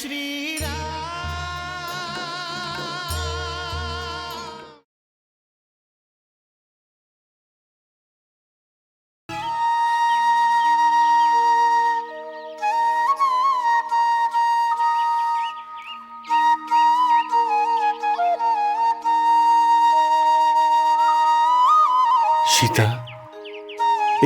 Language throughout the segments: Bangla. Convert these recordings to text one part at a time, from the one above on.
সীতা,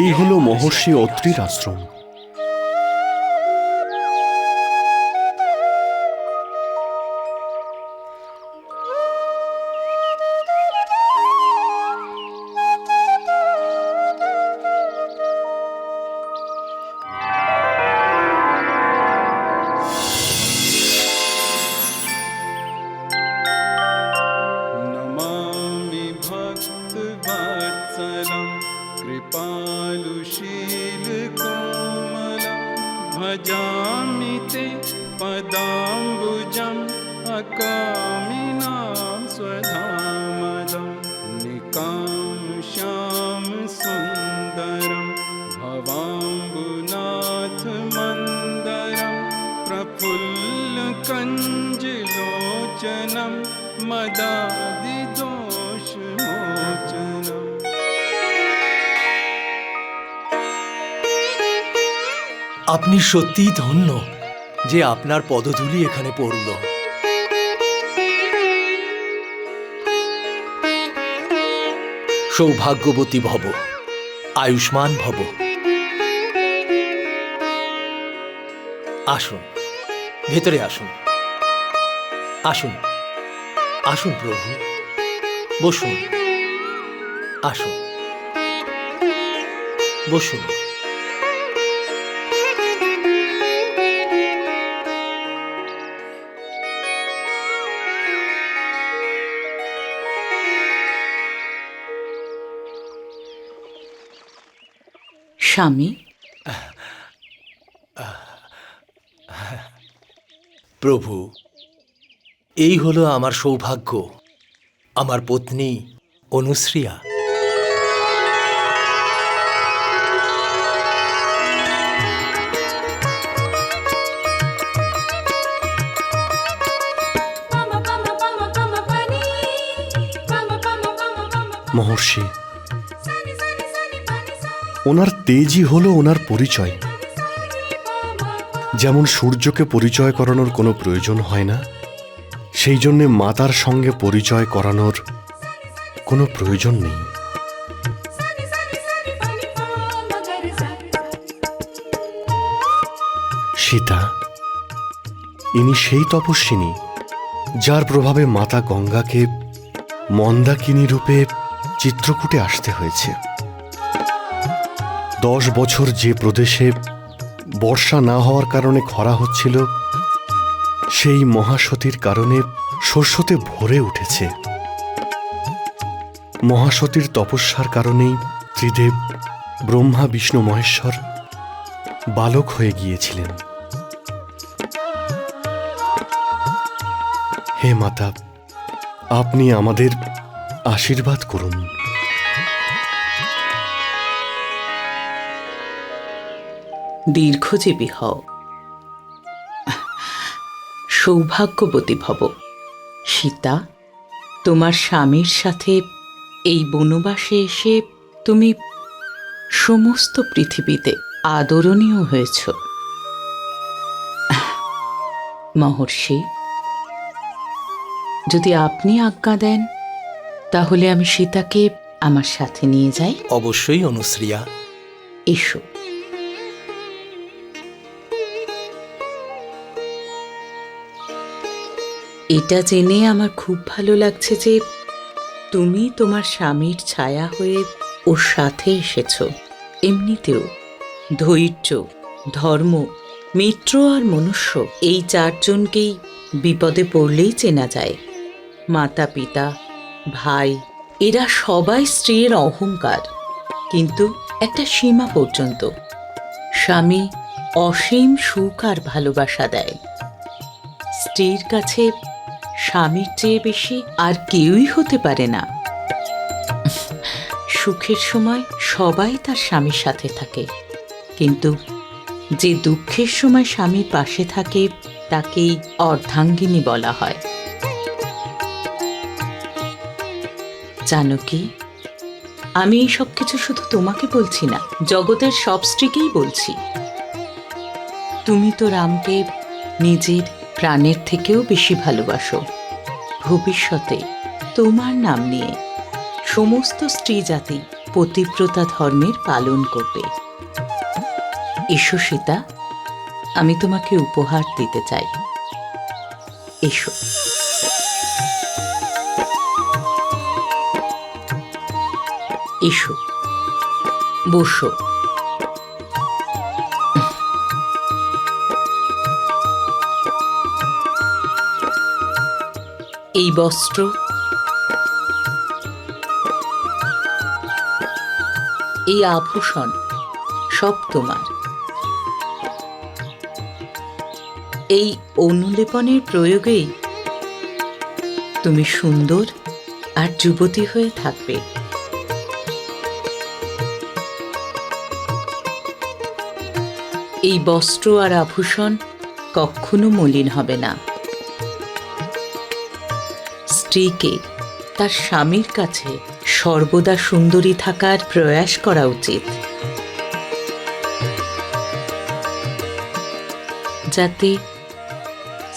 এই হলো মহর্ষি অত্রির আশ্রম। भजामि ते पदाम्बुजम् अकामिनां स्वधामदं निकामश्याम सुन्दरं भवाम्बुनाथमन्दरं प्रफुल्लकञ्जलोचनं मदादिदोषमोचनम्। আপনি সত্যিই ধন্য যে আপনার পদধূলি এখানে পড়ল। সৌভাগ্যবতী ভব, আয়ুষ্মান ভব। আসুন, ভেতরে আসুন। আসুন আসুন প্রভু, বসুন। আসুন, বসুন। স্বামী, প্রভু, এই হলো আমার সৌভাগ্য, আমার পত্নী অনুশ্রিয়া। মহর্ষি, ওনার তেজই হলো ওনার পরিচয়। যেমন সূর্যকে পরিচয় করানোর কোনো প্রয়োজন হয় না, সেই জন্যে মাতার সঙ্গে পরিচয় করানোর কোনো প্রয়োজন নেই। সীতা, ইনি সেই তপস্বিনী যার প্রভাবে মাতা গঙ্গাকে মন্দাকিনী রূপে চিত্রকূটে আসতে হয়েছে। 10 বছর যে প্রদেশে বর্ষা না হওয়ার কারণে খরা হচ্ছিল, সেই মহাসতীর কারণে শস্যতে ভরে উঠেছে। মহাসতীর তপস্যার কারণেই ত্রিদেব ব্রহ্মা বিষ্ণু মহেশ্বর বালক হয়ে গিয়েছিলেন। হে মাতা, আপনি আমাদের আশীর্বাদ করুন। দীর্ঘজীবী হও, সৌভাগ্যবতী ভব। সীতা, তোমার স্বামীর সাথে এই বনবাসে এসে তুমি সমস্ত পৃথিবীতে আদরণীয় হয়েছ। মহর্ষি, যদি আপনি আজ্ঞা দেন তাহলে আমি সীতাকে আমার সাথে নিয়ে যাই। অবশ্যই অনুশ্রিয়া, এসো। এটা জেনে আমার খুব ভালো লাগছে যে তুমি তোমার স্বামীর ছায়া হয়ে ওর সাথে এসেছ। এমনিতেও ধৈর্য, ধর্ম, মিত্র আর মনুষ্য, এই 4 জনকেই বিপদে পড়লেই চেনা যায়। মাতা পিতা, ভাই, এরা সবাই স্ত্রীর অহংকার, কিন্তু একটা সীমা পর্যন্ত। স্বামী অসীম সুখ আর ভালোবাসা দেয়। স্ত্রীর কাছে স্বামীর চেয়ে বেশি আর কেউই হতে পারে না। সুখের সময় সবাই তার স্বামীর সাথে থাকে, কিন্তু যে দুঃখের সময় স্বামীর পাশে থাকে তাকেই অর্ধাঙ্গিনী বলা হয়। জানো কি, আমি এই সব কিছু শুধু তোমাকে বলছি না, জগতের সব স্ত্রীকেই বলছি। তুমি তো রামকে নিজের প্রাণের থেকেও বেশি ভালোবাসো। ভবিষ্যতে তোমার নাম নিয়ে সমস্ত স্ত্রী জাতি পতিব্রতা ধর্মের পালন করবে। এসো সীতা, আমি তোমাকে উপহার দিতে চাই। এসো। এসো, বসো। এই বস্ত্র, এই আভূষণ সব তোমার। এই অনুলেপনের প্রয়োগেই তুমি সুন্দর আর যুবতী হয়ে থাকবে। এই বস্ত্র আর আভূষণ কখনো মলিন হবে না। স্ত্রীকে তার স্বামীর কাছে সর্বদা সুন্দরী থাকার প্রয়াস করা উচিত, যাতে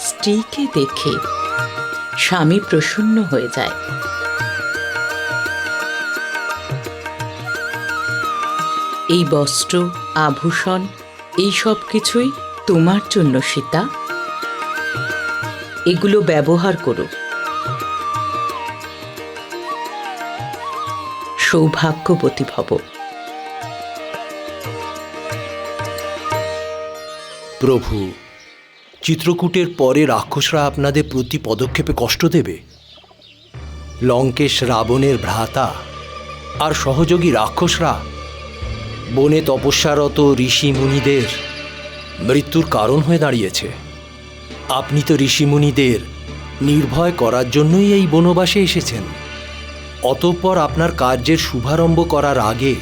স্ত্রীকে দেখে স্বামী প্রসন্ন হয়ে যায়। এই বস্ত্র, আভূষণ, এই সব কিছুই তোমার জন্য সীতা। এগুলো ব্যবহার করো। সৌভাগ্যবতী ভব। প্রভু, চিত্রকূটের পরে রাক্ষসরা আপনাদের প্রতি পদক্ষেপে কষ্ট দেবে। লঙ্কেশ রাবণের ভ্রাতা আর সহযোগী রাক্ষসরা বনে তপস্যারত ঋষি মুনিদের মৃত্যুর কারণ হয়ে দাঁড়িয়েছে। আপনি তো ঋষি মুনিদের নির্ভয় করার জন্যই এই বনবাসে এসেছেন। অতঃপর আপনার কার্যের শুভারম্ভ করার আগে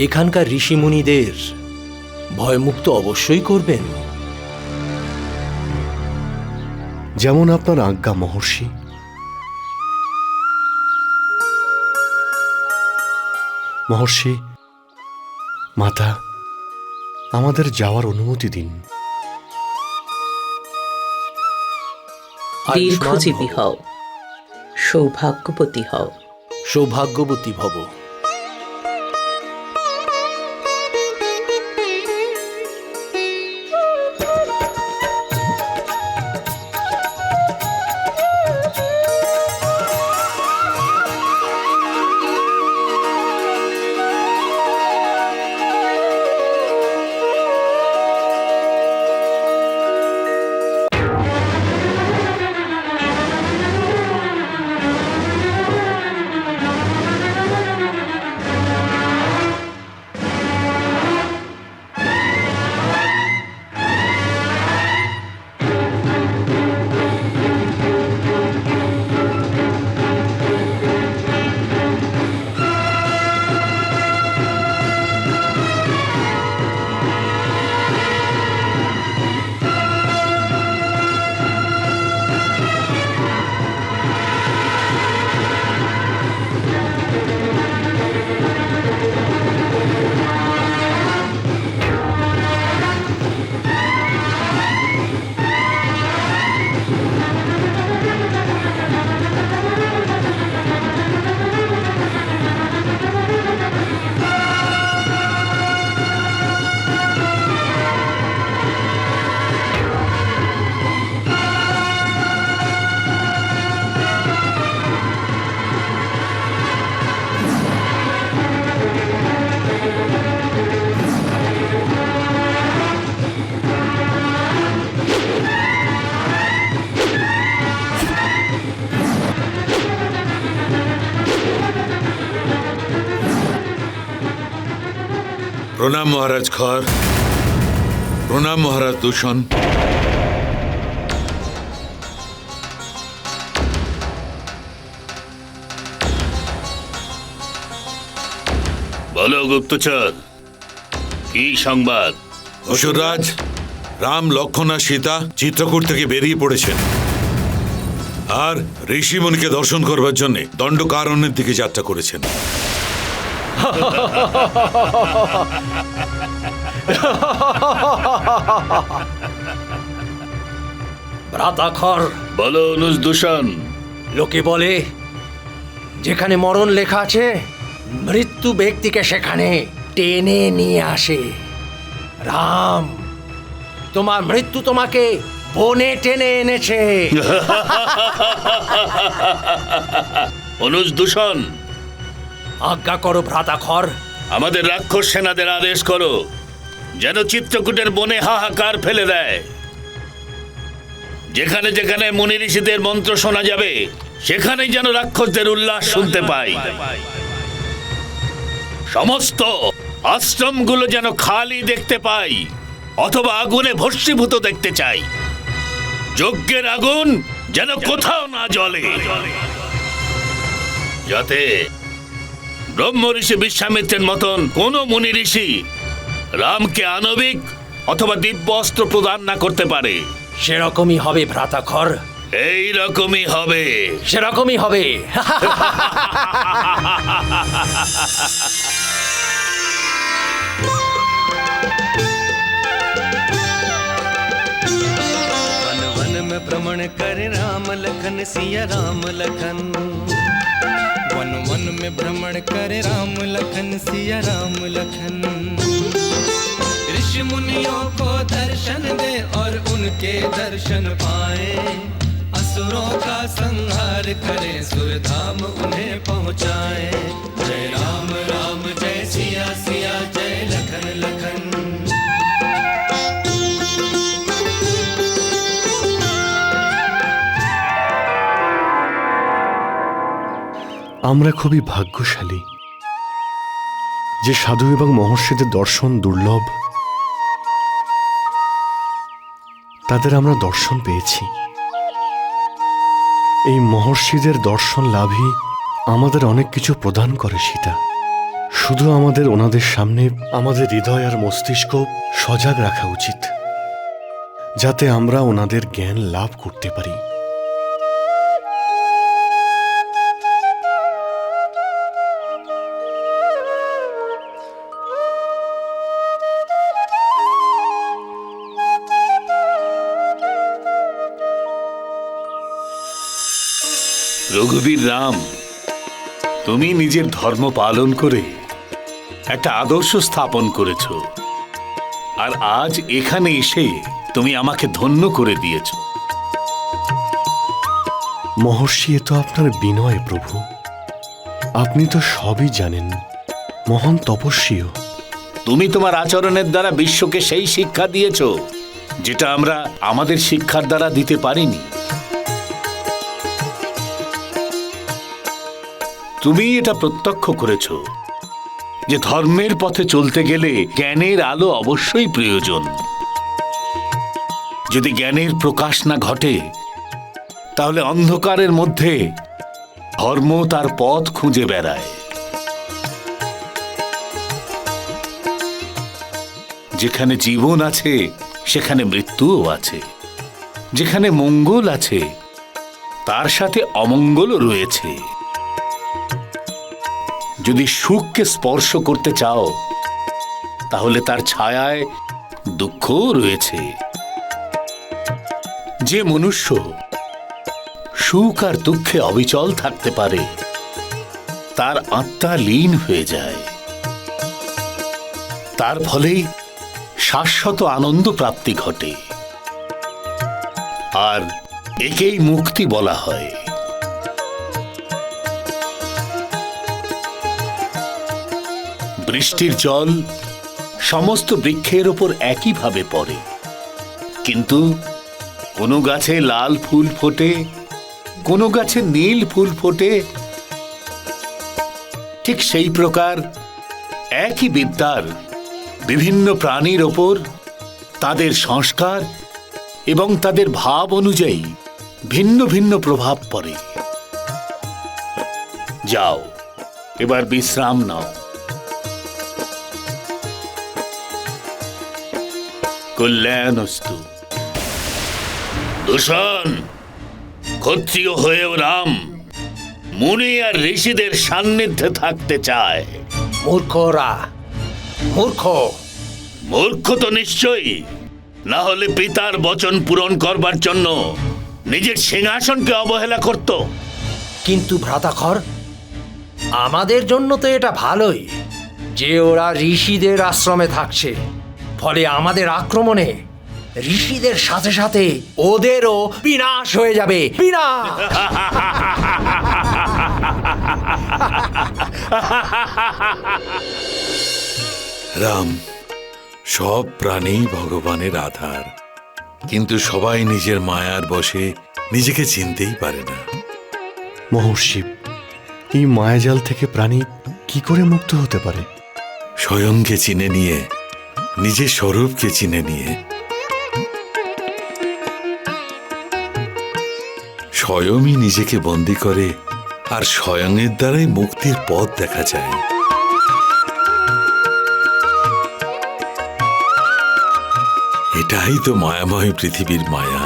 এখানকার ঋষি মুনিদের ভয়মুক্ত অবশ্যই করবেন। যেমন আপনার আজ্ঞা মহর্ষি। মহর্ষি, মাতা, আমাদের যাওয়ার অনুমতি দিন। দীর্ঘজীবী হও, সৌভাগ্যবতী হও। সৌভাগ্যবতী ভব। প্রণাম মহারাজ খর, প্রণাম মহারাজ দূষণ। বলো গুপ্তচর, কি সংবাদ? অসুররাজ, রাম, লক্ষ্মণ আর সীতা চিত্রকূট থেকে বেরিয়ে পড়েছেন আর ঋষিমুনিকে দর্শন করবার জন্য দণ্ডকারণ্যের দিকে যাত্রা করেছেন। ভ্রাতাখর, বলো অনুজ দূষণ। লোকে বলে যেখানে মরণ লেখা আছে মৃত্যু ব্যক্তিকে সেখানে টেনে নিয়ে আসে। রাম, তোমার মৃত্যু তোমাকে বনে টেনে এনেছে। অনুজ দূষণ, আজ্ঞা করো ভ্রাতাখর। আমাদের রাক্ষস সেনাদের আদেশ করো যেন চিত্রকূটের বনে হাহাকার ফেলে দেয়। যেখানে যেখানে মুনি ঋষিদের মন্ত্র শোনা যাবে সেখানেই যেন রাক্ষসদের উল্লাস শুনতে পাই। সমস্ত আশ্রমগুলো যেন খালি দেখতে পাই অথবা আগুনে ভস্মীভূত দেখতে চাই। যজ্ঞের আগুন যেন কোথাও না জ্বলে, যাতে ব্রহ্ম ঋষি বিশ্বামিত্রের মতন কোন মুনি ঋষি রামকে আণবিক অথবা দিব্য অস্ত্র প্রদান না করতে পারে। সেরকমই হবে ভ্রাতাখর, এই রকমই হবে। সেরকমই হবে। वन वन में भ्रमण कर राम लखन सिया राम लखन। वन वन में भ्रमण कर राम लखन सिया राम लखन। ऋषि मुनियों को दर्शन दे और उनके दर्शन पाए। असुरों का संहार करे सुरधाम उन्हें पहुँचाए। जय राम राम जय सिया सिया जय लखन लखन। আমরা খুবই ভাগ্যশালী যে সাধু এবং মহর্ষিদের দর্শন দুর্লভ, তাদের আমরা দর্শন পেয়েছি। এই মহর্ষিদের দর্শন লাভই আমাদের অনেক কিছু প্রদান করে সীতা। শুধু আমাদের ওনাদের সামনে আমাদের হৃদয় আর মস্তিষ্ক সজাগ রাখা উচিত, যাতে আমরা ওনাদের জ্ঞান লাভ করতে পারি। রঘুবীর রাম, তুমি নিজের ধর্ম পালন করে একটা আদর্শ স্থাপন করেছ, আর আজ এখানে এসে তুমি আমাকে ধন্য করে দিয়েছ। মহর্ষি, এ তো আপনার বিনয় প্রভু। আপনি তো সবই জানেন, মহান তপস্বীও। তুমি তোমার আচরণের দ্বারা বিশ্বকে সেই শিক্ষা দিয়েছ যেটা আমরা আমাদের শিক্ষার দ্বারা দিতে পারিনি। তুমি এটা প্রত্যক্ষ করেছ যে ধর্মের পথে চলতে গেলে জ্ঞানের আলো অবশ্যই প্রয়োজন। যদি জ্ঞানের প্রকাশ না ঘটে তাহলে অন্ধকারের মধ্যে ধর্ম তার পথ খুঁজে বেড়ায়। যেখানে জীবন আছে সেখানে মৃত্যুও আছে, যেখানে মঙ্গল আছে তার সাথে অমঙ্গলও রয়েছে। যদি সুখকে স্পর্শ করতে চাও তাহলে তার ছায়ায় দুঃখও রয়েছে। যে মনুষ্য সুখ আর দুঃখে অবিচল থাকতে পারে তার আত্মা লীন হয়ে যায়, তার ফলেই শাশ্বত আনন্দ প্রাপ্তি ঘটে, আর একেই মুক্তি বলা হয়। বৃষ্টির জল সমস্ত বৃক্ষের ওপর একইভাবে পড়ে, কিন্তু কোনো গাছে লাল ফুল ফোটে, কোনো গাছে নীল ফুল ফোটে। ঠিক সেই প্রকার একই বিদ্যার বিভিন্ন প্রাণীর ওপর তাদের সংস্কার এবং তাদের ভাব অনুযায়ী ভিন্ন ভিন্ন প্রভাব পড়ে। যাও, এবার বিশ্রাম নাও। কল্যাণস্তু। দূষণ, ক্ষত্রিয় হয়েও রাম মুনি আর ঋষিদের সান্নিধ্যে থাকতে চায়। মূর্খরা, মূর্খ। মূর্খ তো নিশ্চয়ই, না হলে পিতার বচন পূরণ করবার জন্য নিজের সিংহাসনকে অবহেলা করত। কিন্তু ভ্রাতাখর, আমাদের জন্য তো এটা ভালোই যে ওরা ঋষিদের আশ্রমে থাকছে। ফলে আমাদের আক্রমণে ঋষিদের সাথে সাথে ওদেরও বিনাশ হয়ে যাবে। বিনাশ। রাম, সব প্রাণী ভগবানের আধার, কিন্তু সবাই নিজের মায়ার বশে নিজেকে চিনতেই পারে না। মহর্ষি, এই মায়াজাল থেকে প্রাণী কি করে মুক্ত হতে পারে? স্বয়ংকে চিনে নিয়ে, নিজের স্বরূপকে চিনে নিয়ে। স্বয়ংই নিজেকে বন্দী করে, আর স্বয়ংের দ্বারাই মুক্তির পথ দেখা যায়। এটাই তো মায়াময় পৃথিবীর মায়া।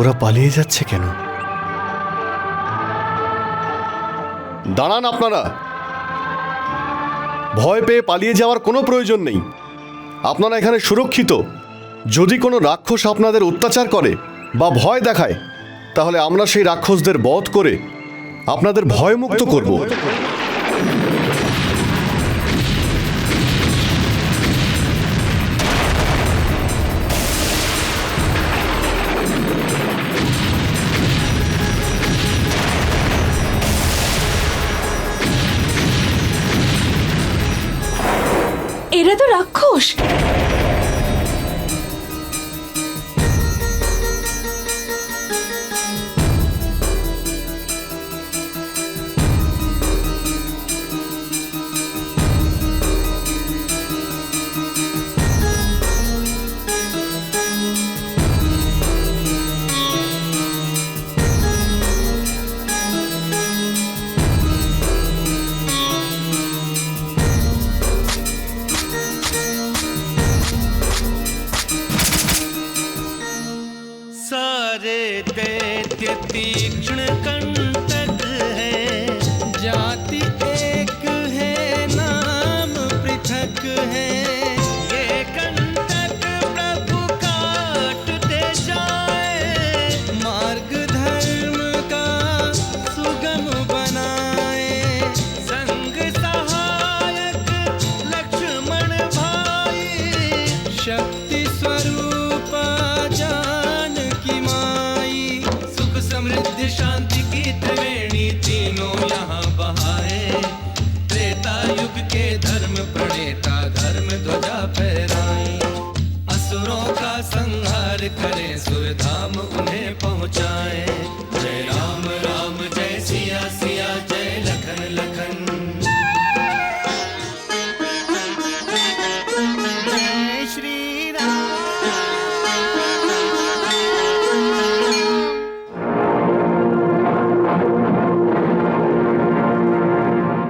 ওরা পালিয়ে যাচ্ছে কেন? দাঁড়ান আপনারা, ভয় পেয়ে পালিয়ে যাওয়ার কোনো প্রয়োজন নেই। আপনারা এখানে সুরক্ষিত। যদি কোনো রাক্ষস আপনাদের অত্যাচার করে বা ভয় দেখায়, তাহলে আমরা সেই রাক্ষসদের বধ করে আপনাদের ভয়মুক্ত করব। এরা তো রাক্ষস। सारे दैत्य तीक्ष्ण कंड